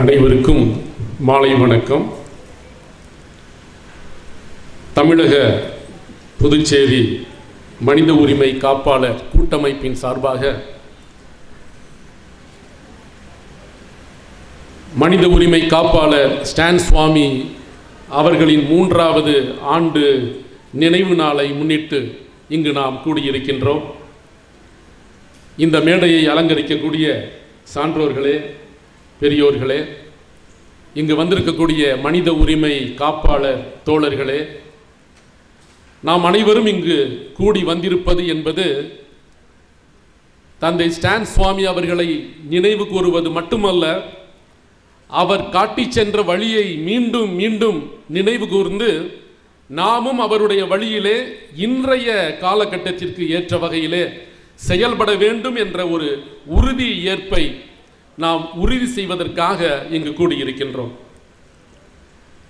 அனைவருக்கும் மாலை வணக்கம். தமிழக புதுச்சேரி மனித உரிமை காப்பாளர் கூட்டமைப்பின் சார்பாக மனித உரிமை காப்பாளர் ஸ்டான் சுவாமி அவர்களின் 3வது ஆண்டு நினைவு நாளை முன்னிட்டு இங்கு நாம் கூடியிருக்கின்றோம். இந்த மேடையை அலங்கரிக்கக்கூடிய சான்றோர்களே, பெரியோர்களே, இங்கு வந்திருக்கக்கூடிய மனித உரிமை காப்பாளர் தோழர்களே, நாம் அனைவரும் இங்கு கூடி வந்திருப்பது என்பது தந்தை ஸ்டான் சுவாமி அவர்களை நினைவு கூறுவது மட்டுமல்ல, அவர் காட்டிச் சென்ற வழியை மீண்டும் மீண்டும் நினைவு கூர்ந்து நாமும் அவருடைய வழியிலே இன்றைய காலகட்டத்திற்கு ஏற்ற வகையிலே செயல்பட வேண்டும் என்ற ஒரு உறுதி ஏற்பை நாம் உறுதி செய்வதற்காக இங்கு கூடியிருக்கின்றோம்.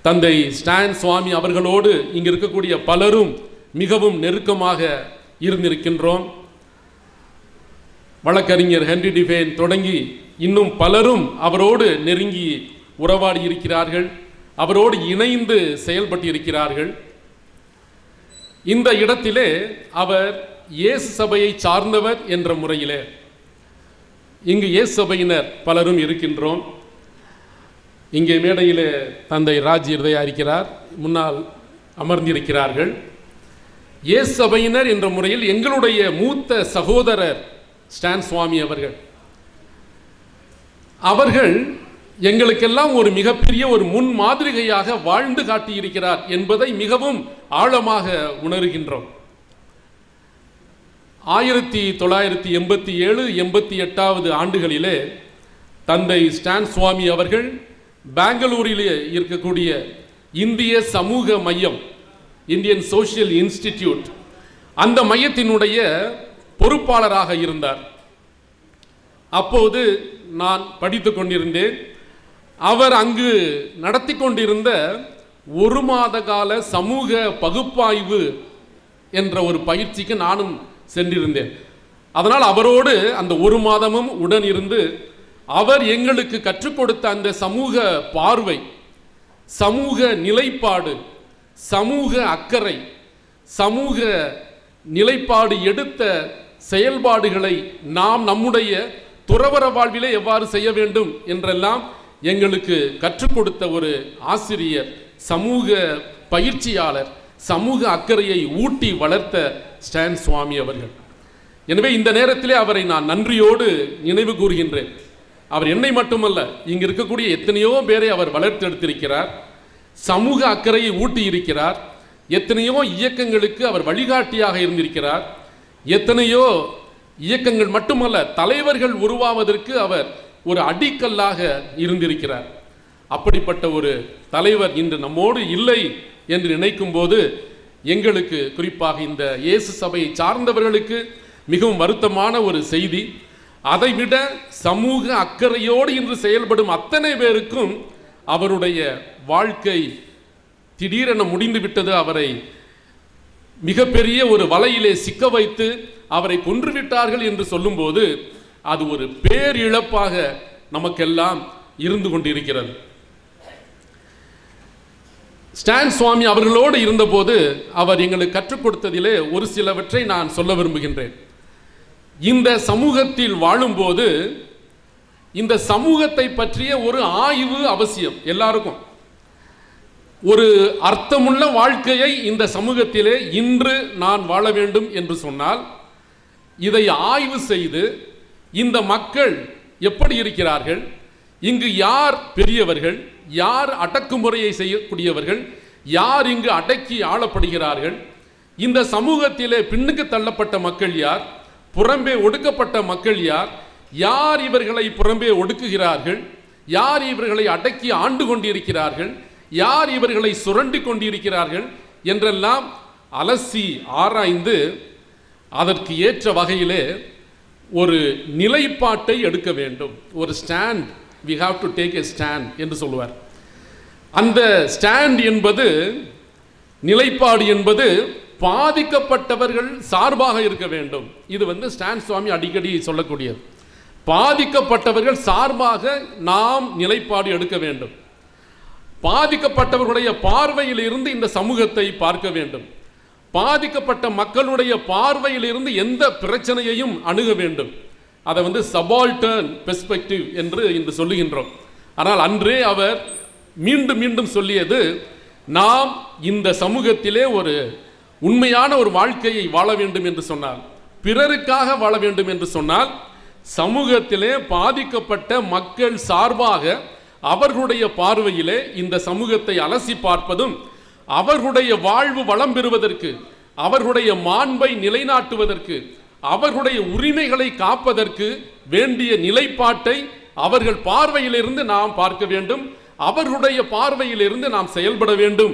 தந்தை ஸ்டான் சுவாமி அவர்களோடு இங்கு இருக்கக்கூடிய பலரும் மிகவும் நெருக்கமாக இருந்திருக்கின்றோம். வழக்கறிஞர் ஹென்றி டிஃபேன் தொடங்கி இன்னும் பலரும் அவரோடு நெருங்கி உறவாடி இருக்கிறார்கள், அவரோடு இணைந்து செயல்பட்டு இருக்கிறார்கள். இந்த இடத்திலே அவர் இயேசு சபையை சார்ந்தவர் என்ற முறையிலே இங்கு இயேசு சபையினர் பலரும் இருக்கின்றோம். இங்கே மேடையிலே தந்தை ராஜ் இருதயா இருக்கிறார், முன்னால் அமர்ந்திருக்கிறார்கள். இயேசு சபையினர் என்ற முறையில் எங்களுடைய மூத்த சகோதரர் ஸ்டான் சுவாமி அவர்கள் எங்களுக்கெல்லாம் ஒரு மிகப்பெரிய ஒரு முன் மாதிரிகையாக வாழ்ந்து காட்டியிருக்கிறார் என்பதை மிகவும் ஆழமாக உணர்கின்றோம். 1987, 88வது ஆண்டுகளிலே தந்தை ஸ்டான் சுவாமி அவர்கள் பெங்களூரிலே இருக்கக்கூடிய இந்திய சமூக மையம், இந்தியன் சோஷியல் இன்ஸ்டிடியூட், அந்த மையத்தினுடைய பொறுப்பாளராக இருந்தார். அப்போது நான் படித்து கொண்டிருந்தேன். அவர் அங்கு நடத்தி கொண்டிருந்த 1 மாத கால சமூக பகுப்பாய்வு என்ற ஒரு பயிற்சிக்கு நானும் சென்றிருந்தேன். அதனால் அவரோடு அந்த 1 மாதமும் உடன் இருந்து அவர் எங்களுக்கு கற்றுக் கொடுத்த அந்த சமூக பார்வை, சமூக நிலைப்பாடு, சமூக அக்கறை, சமூக நிலைப்பாடு எடுத்த செயல்பாடுகளை நாம் நம்முடைய துறவற வாழ்விலே எவ்வாறு செய்ய வேண்டும் என்றெல்லாம் எங்களுக்கு கற்றுக் கொடுத்த ஒரு ஆசிரியர், சமூக பயிற்சியாளர், சமூக அக்கறையை ஊட்டி வளர்த்த ஸ்டான் சுவாமி அவர்கள். எனவே இந்த நேரத்திலே அவரை நான் நன்றியோடு நினைவு கூறுகின்றேன். அவர் என்னை மட்டுமல்ல, இங்கு இருக்கக்கூடிய எத்தனையோ பேரை அவர் வளர்த்தெடுத்திருக்கிறார், சமூக அக்கறையை ஊட்டி இருக்கிறார், எத்தனையோ இயக்கங்களுக்கு அவர் வழிகாட்டியாக இருந்திருக்கிறார், எத்தனையோ இயக்கங்கள் மட்டுமல்ல தலைவர்கள் உருவாவதற்கு அவர் ஒரு அடிக்கல்லாக இருந்திருக்கிறார். அப்படிப்பட்ட ஒரு தலைவர் இன்று நம்மோடு இல்லை என்று நினைக்கும் போது எங்களுக்கு, குறிப்பாக இந்த இயேசு சபையை சார்ந்தவர்களுக்கு மிகவும் வருத்தமான ஒரு செய்தி. அதைவிட சமூக அக்கறையோடு இன்று செயல்படும் அத்தனை பேருக்கும் அவருடைய வாழ்க்கை திடீரென முடிந்துவிட்டது. அவரை மிகப்பெரிய ஒரு வலையிலே சிக்க வைத்து அவரை கொன்றுவிட்டார்கள் என்று சொல்லும்போது அது ஒரு பேரிழப்பாக நமக்கெல்லாம் இருந்து கொண்டிருக்கிறது. ஸ்டான் சுவாமி அவர்களோடு இருந்தபோது அவர் எங்களுக்கு கற்றுக் கொடுத்ததிலே ஒரு சிலவற்றை நான் சொல்ல விரும்புகின்றேன். இந்த சமூகத்தில் வாழும்போது இந்த சமூகத்தை பற்றிய ஒரு ஆய்வு அவசியம். எல்லாருக்கும் ஒரு அர்த்தமுள்ள வாழ்க்கையை இந்த சமூகத்திலே இன்று நான் வாழ வேண்டும் என்று சொன்னால் இதை ஆய்வு செய்து இந்த மக்கள் எப்படி இருக்கிறார்கள், இங்கு யார் பெரியவர்கள், யார் அடக்குமுறையை செய்யக்கூடியவர்கள், யார் இங்கு அடக்கி ஆளப்படுகிறார்கள், இந்த சமூகத்திலே பின்னுக்கு தள்ளப்பட்ட மக்கள் யார், புறம்பே ஒடுக்கப்பட்ட மக்கள் யார், யார் இவர்களை புறம்பே ஒடுக்குகிறார்கள், யார் இவர்களை அடக்கி ஆண்டு கொண்டிருக்கிறார்கள், யார் இவர்களை சுரண்டி கொண்டிருக்கிறார்கள் என்றெல்லாம் அலசி ஆராய்ந்து அதற்கு ஏற்ற வகையிலே ஒரு நிலைப்பாட்டை எடுக்க வேண்டும். ஒரு stand, we have to take a stand என்று சொல்லுவார். அந்த ஸ்டாண்ட் என்பது, நிலைப்பாடு என்பது பாதிக்கப்பட்டவர்கள் சார்பாக இருக்க வேண்டும். இது ஸ்டான் சுவாமி அடிக்கடி சொல்லக்கூடியது. பாதிக்கப்பட்டவர்கள் சார்பாக நாம் நிலைப்பாடு எடுக்க வேண்டும். பாதிக்கப்பட்டவர்களுடைய பார்வையில் இருந்து இந்த சமூகத்தை பார்க்க வேண்டும். பாதிக்கப்பட்ட மக்களுடைய பார்வையில் இருந்து எந்த பிரச்சனையையும் அணுக வேண்டும். அதை சபால்டர்ன் பெர்ஸ்பெக்டிவ் என்று இன்று சொல்லுகின்றோம். ஆனால் அன்றே அவர் மீண்டும் மீண்டும் சொல்லியது, நாம் இந்த சமூகத்திலே ஒரு உண்மையான ஒரு வாழ்க்கையை வாழ வேண்டும் என்று சொன்னால், பிறருக்காக வாழ வேண்டும் என்று சொன்னால், சமூகத்திலே பாதிக்கப்பட்ட மக்கள் சார்பாக அவர்களுடைய பார்வையிலே இந்த சமூகத்தை அலசி பார்ப்பதும், அவர்களுடைய வாழ்வு வளம் பெறுவதற்கு, அவர்களுடைய மாண்பை நிலைநாட்டுவதற்கு, அவர்களுடைய உரிமைகளை காப்பதற்கு வேண்டிய நிலைப்பாட்டை அவர்கள் பார்வையிலிருந்து நாம் பார்க்க வேண்டும், அவர்களுடைய பார்வையிலிருந்து நாம் செயல்பட வேண்டும்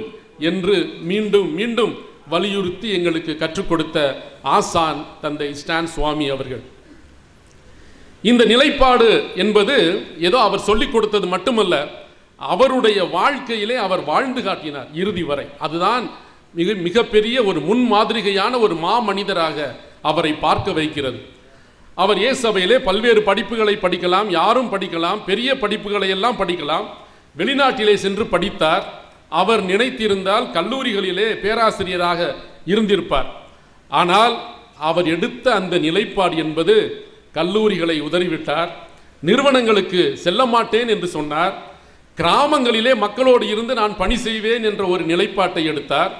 என்று மீண்டும் மீண்டும் வலியுறுத்தி எங்களுக்கு கற்றுக் கொடுத்த ஆசான் தந்தை ஸ்டான் சுவாமி அவர்கள். இந்த நிலைப்பாடு என்பது ஏதோ அவர் சொல்லிக் கொடுத்தது மட்டுமல்ல, அவருடைய வாழ்க்கையிலே அவர் வாழ்ந்து காட்டினார் இறுதி வரை. அதுதான் மிகப்பெரிய ஒரு முன்மாதிரிகையான ஒரு மாமனிதராக அவரை பார்க்க வைக்கிறது. அவர் ஏசபையிலே பல்வேறு படிப்புகளை படிக்கலாம், யாரும் படிக்கலாம், பெரிய படிப்புகளை எல்லாம் படிக்கலாம். வெளிநாட்டிலே சென்று படித்தார். அவர் நினைத்திருந்தால் கல்லூரிகளிலே பேராசிரியராக இருந்திருப்பார். ஆனால் அவர் எடுத்த அந்த நிலைப்பாடு என்பது, கல்லூரிகளை உதறிவிட்டார், நிறுவனங்களுக்கு செல்ல மாட்டேன் என்று சொன்னார், கிராமங்களிலே மக்களோடு இருந்து நான் பணி செய்வேன் என்ற ஒரு நிலைப்பாட்டை எடுத்தார்.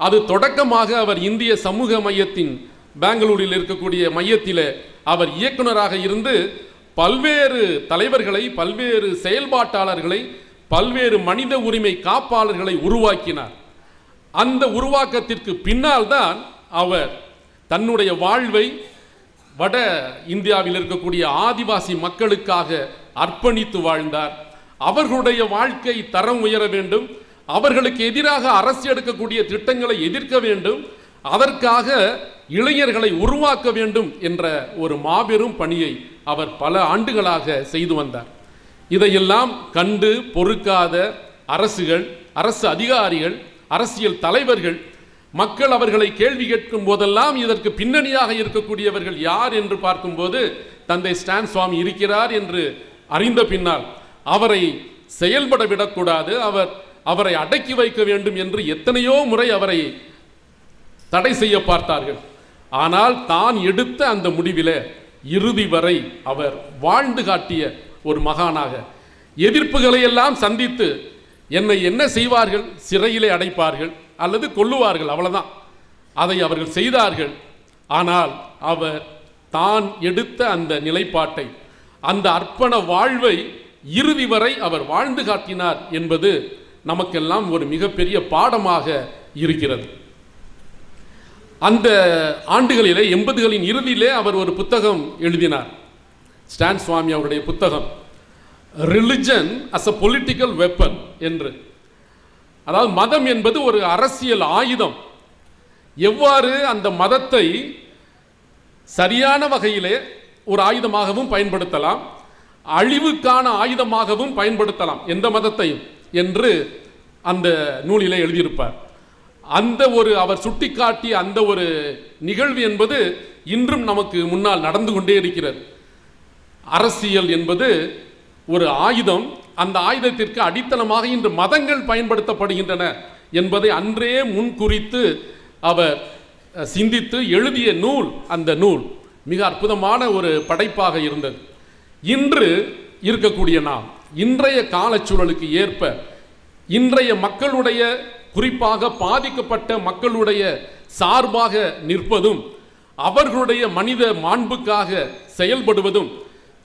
அது தொடக்கமாக அவர் இந்திய சமூக மையத்தின் பெங்களூரில் இருக்கக்கூடிய மையத்தில் அவர் இயக்குனராக இருந்து பல்வேறு தலைவர்களை, பல்வேறு செயல்பாட்டாளர்களை, பல்வேறு மனித உரிமை காப்பாளர்களை உருவாக்கினார். அந்த உருவாக்கத்திற்கு பின்னால் தான் அவர் தன்னுடைய வாழ்வை வட இந்தியாவில் இருக்கக்கூடிய ஆதிவாசி மக்களுக்காக அர்ப்பணித்து வாழ்ந்தார். அவர்களுடைய வாழ்க்கை தரம் உயர வேண்டும், அவர்களுக்கு எதிராக அரசு எடுக்கக்கூடிய திட்டங்களை எதிர்க்க வேண்டும், அதற்காக இளைஞர்களை உருவாக்க வேண்டும் என்ற ஒரு மாபெரும் பணியை அவர் பல ஆண்டுகளாக செய்து வந்தார். இதையெல்லாம் கண்டு பொறுக்காத அரசுகள், அரசு அதிகாரிகள், அரசியல் தலைவர்கள், மக்கள் அவர்களை கேள்வி கேட்கும் போதெல்லாம் இதற்கு பின்னணியாக இருக்கக்கூடியவர்கள் யார் என்று பார்க்கும்போது தந்தை ஸ்டான் சுவாமி இருக்கிறார் என்று அறிந்த பின்னால் அவரை செயல்பட விடக்கூடாது, அவரை அடக்கி வைக்க வேண்டும் என்று எத்தனையோ முறை அவரை தடை செய்ய பார்த்தார்கள். ஆனால் தான் எடுத்த அந்த முடிவிலே இறுதி வரை அவர் வாழ்ந்து காட்டிய ஒரு மகானாக, எதிர்ப்புகளை எல்லாம் சந்தித்து என்னை என்ன செய்வார்கள், சிறையிலே அடைப்பார்கள் அல்லது கொல்லுவார்கள், அவ்வளவுதான், அதை அவர்கள் செய்தார்கள். ஆனால் அவர் தான் எடுத்த அந்த நிலைப்பாட்டை, அந்த அர்ப்பண வாழ்வை இறுதி வரை அவர் வாழ்ந்து காட்டினார் என்பது நமக்கெல்லாம் ஒரு மிகப்பெரிய பாடமாக இருக்கிறது. அந்த ஆண்டுகளிலே 80களின் இறுதியிலே அவர் ஒரு புத்தகம் எழுதினார், ஸ்டான் சுவாமி அவருடைய புத்தகம், religion as a political weapon என்று. அதாவது மதம் என்பது ஒரு அரசியல் ஆயுதம், எவ்வாறு அந்த மதத்தை சரியான வகையிலே ஒரு ஆயுதமாகவும் பயன்படுத்தலாம், அழிவுக்கான ஆயுதமாகவும் பயன்படுத்தலாம் எந்த மதத்தையும் என்று அந்த நூலிலே எழுதியிருப்பார். அந்த ஒரு அவர் சுட்டிக்காட்டிய அந்த ஒரு நிகழ்வு என்பது இன்றும் நமக்கு முன்னால் நடந்து கொண்டே இருக்கிறது. அரசியல் என்பது ஒரு ஆயுதம், அந்த ஆயுதத்திற்கு அடித்தளமாக இன்று மதங்கள் பயன்படுத்தப்படுகின்றன என்பதை அன்றே முன்குறித்து அவர் சிந்தித்து எழுதிய நூல். அந்த நூல் மிக அற்புதமான ஒரு படைப்பாக இருந்தது. இன்று இருக்கக்கூடிய நாம் இன்றைய காலச்சூழலுக்கு ஏற்ப இன்றைய மக்களுடைய, குறிப்பாக பாதிக்கப்பட்ட மக்களுடைய சார்பாக நிற்பதும், அவர்களுடைய மனித மாண்புக்காக செயல்படுவதும்,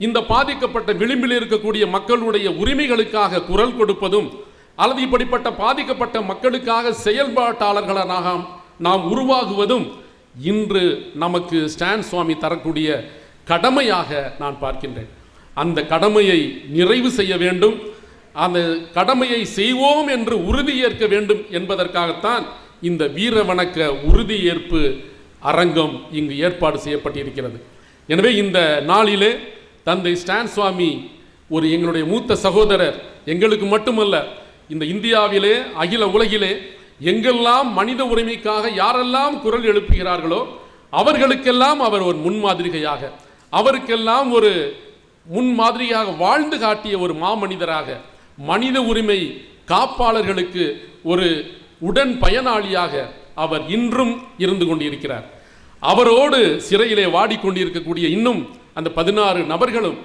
இந்த பாதிக்கப்பட்ட விளிம்பில் இருக்கக்கூடிய மக்களுடைய உரிமைகளுக்காக குரல் கொடுப்பதும், அல்லது இப்படிப்பட்ட பாதிக்கப்பட்ட மக்களுக்காக செயல்பாட்டாளர்களாக நாம் உருவாகுவதும் இன்று நமக்கு ஸ்டான் சுவாமி தரக்கூடிய கடமையாக நான் பார்க்கின்றேன். அந்த கடமையை நிறைவு செய்ய வேண்டும், அந்த கடமையை செய்வோம் என்று உறுதியேற்க வேண்டும் என்பதற்காகத்தான் இந்த வீர வணக்க உறுதியேற்பு அரங்கம் இங்கு ஏற்பாடு செய்யப்பட்டிருக்கிறது. எனவே இந்த நாளிலே தந்தை ஸ்டான் சுவாமி ஒரு எங்களுடைய மூத்த சகோதரர், எங்களுக்கு மட்டுமல்ல இந்த இந்தியாவிலே அகில உலகிலே எங்கெல்லாம் மனித உரிமைக்காக யாரெல்லாம் குரல் எழுப்புகிறார்களோ அவர்களுக்கெல்லாம் அவர் ஒரு முன்மாதிரிகையாக, அவருக்கெல்லாம் ஒரு முன்மாதிரியாக வாழ்ந்து காட்டிய ஒரு மாமனிதராக, மனித உரிமை காப்பாளர்களுக்கு ஒரு உடன் பயனாளியாக அவர் இன்றும் இருந்து கொண்டிருக்கிறார். அவரோடு சிறையிலே வாடிக்கொண்டிருக்கக்கூடிய இன்னும் அந்த 16 நபர்களும்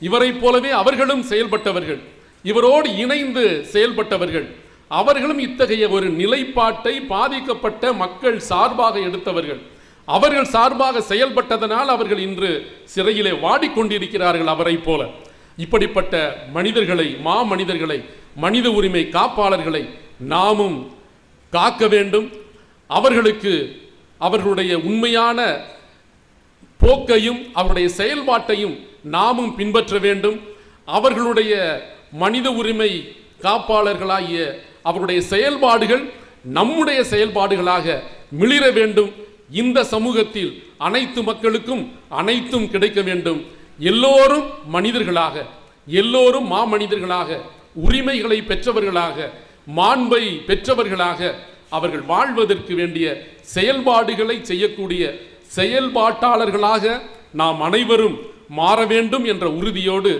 இவரைப் போலவே அவர்களும் செயல்பட்டவர்கள், இவரோடு இணைந்து செயல்பட்டவர்கள். அவர்களும் இத்தகைய ஒரு நிலைப்பாட்டை பாதிக்கப்பட்ட மக்கள் சார்பாக எடுத்தவர்கள். அவர்கள் சார்பாக செயல்பட்டதனால் அவர்கள் இன்று சிறையிலே வாடிக்கொண்டிருக்கிறார்கள் அவரை போல. இப்படிப்பட்ட மனிதர்களை, மாமனிதர்களை, மனித உரிமை காப்பாளர்களை நாமும் காக்க வேண்டும். அவர்களுக்கு அவர்களுடைய உண்மையான போக்கையும் அவருடைய செயல்பாட்டையும் நாமும் பின்பற்ற வேண்டும். அவர்களுடைய மனித உரிமை காப்பாளர்களாகிய அவருடைய செயல்பாடுகள் நம்முடைய செயல்பாடுகளாக மிளிர வேண்டும். இந்த சமூகத்தில் அனைத்து மக்களுக்கும் அனைத்தும் கிடைக்க வேண்டும். எல்லோரும் மனிதர்களாக, எல்லோரும் மாமனிதர்களாக, உரிமைகளை பெற்றவர்களாக, மாண்பை பெற்றவர்களாக அவர்கள் வாழ்வதற்கு வேண்டிய செயல்பாடுகளை செய்யக்கூடிய செயல்பாட்டாளர்களாக நாம் அனைவரும் மாற வேண்டும் என்ற உறுதியோடு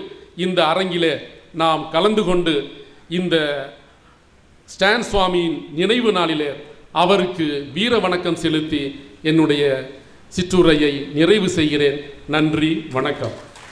இந்த அரங்கிலே நாம் கலந்து கொண்டு இந்த ஸ்டான் சுவாமியின் நினைவு நாளிலே அவருக்கு வீர வணக்கம் செலுத்தி என்னுடைய சிற்றுரையை நிறைவு செய்கிறேன். நன்றி, வணக்கம்.